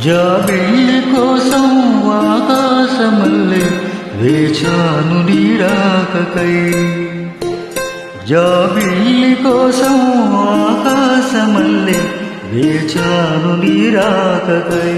జాబిల్లి కోసం ఆకాశమల్లె వేచాను నీరాకకై. జాబిల్లి కోసం ఆకాశమల్లె వేచాను నీరాకకై.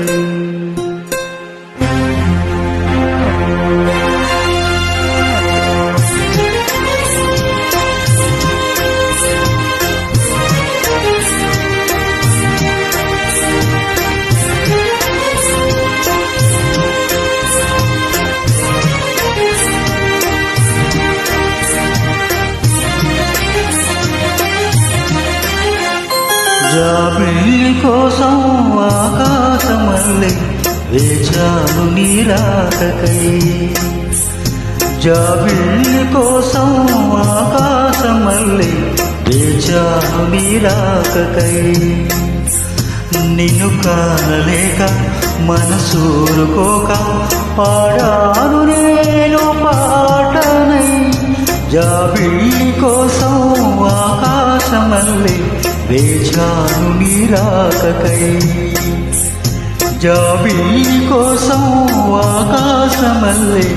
జాబిల్లి కోసం ఆకాశమల్లె వేచాను నీరాకకై. జాబిల్లి కోసం ఆకాశమల్లె వేచాను నీరాకకై. నిన్ను కానలేక మనసూరుకోక పాడాను నేను పాటనై. జాబిల్లి కోసం ఆకాశమల్లె వేచాను నీరాకకై. జాబిల్లి కోసం ఆకాశమల్లె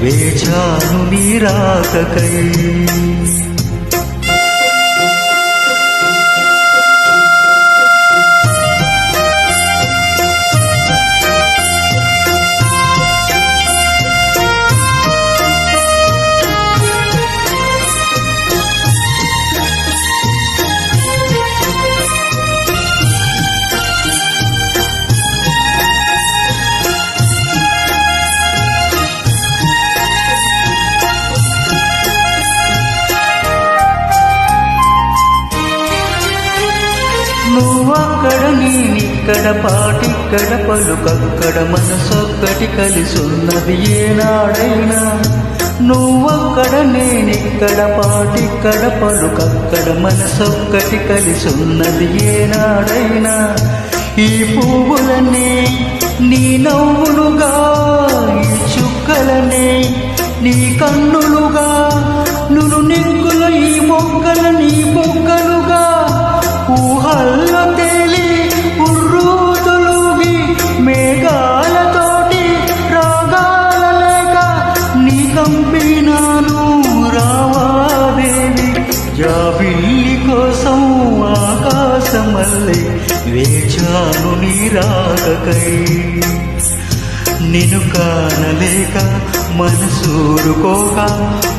వేచాను నీరాకకై. నువ్వక్కడ నేనిక్కడ పాటిక్కడ పలుకక్కడ మనసొక్కటి కలిసున్నది ఏనాడైనా. నువ్వక్కడ నేనిక్కడ పాటిక్కడ పలుకక్కడ మనసొక్కటి కలిసున్నది ఏనాడైనా. ఈ పువ్వులనే నీ నవ్వులుగా, ఈ చుక్కలనే నీ కన్నులుగా, నును నిగ్గుల ఈ మొగ్గల నీ బొగ్గలుగా, ఊహల్లో తేలి ఉర్రూతులుగి మేఘాలతోటి రాగాల లేక నీ కంపినాను రావాదేవి. జాబిల్లి కోసం ఆకాశమల్లె వేచాను నీరాకకై. నిన్ను కానలేక మనసూరుకోక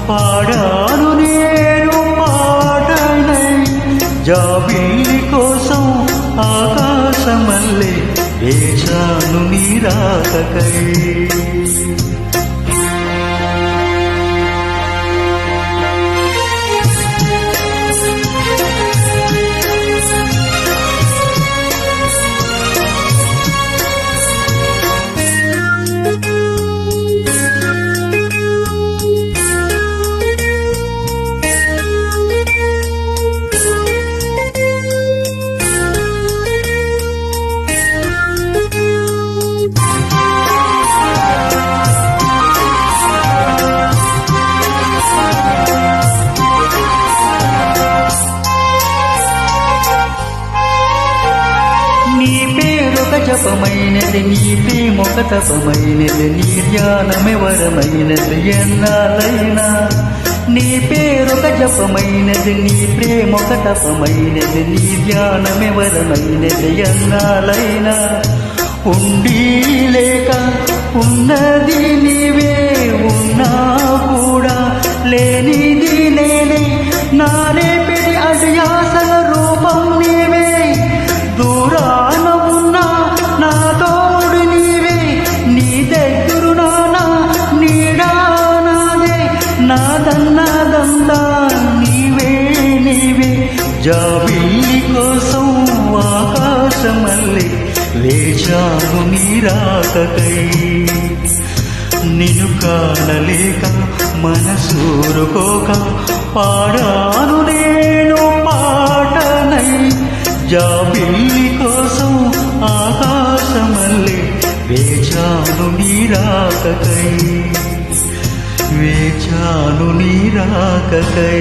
పాడాను నేను పాటనై. జాబిల్లి కోసం ఆకాశమల్లె వేచాను నీరాకకై. నీ పేరొక జపమైనది, నీ ప్రేమొక తపమైనది, నీ ధ్యానమే వరమైనది ఎన్నాళ్ళైనా. నీ పేరొక జపమైనది, నీ ప్రేమొక తపమైనది, నీ ధ్యానమే వరమైనది ఎన్నాళ్ళైనా. ఉండి లేక ఉన్నది నీవే, ఉన్నా కూడా లేనిది నేనే. నా రేపిడి అడియాసల రూపం నీవే, దూరాన ఉన్నా నా తోడు నీవే. నీ దగ్గరు నానా నీడా నాదే, నాదన్నదంతా నీవే నీవే. జాబిల్లి కోసం ఆకాశమల్లె వేచాను నీరాకకై. నిన్ను కానలేక మనసూరుకోక పాడాను నేను పాటనై. జాబిల్లి కోసం ఆకాశమల్లె వేచాను నీరాకకై. వేచాను నీరాకకై.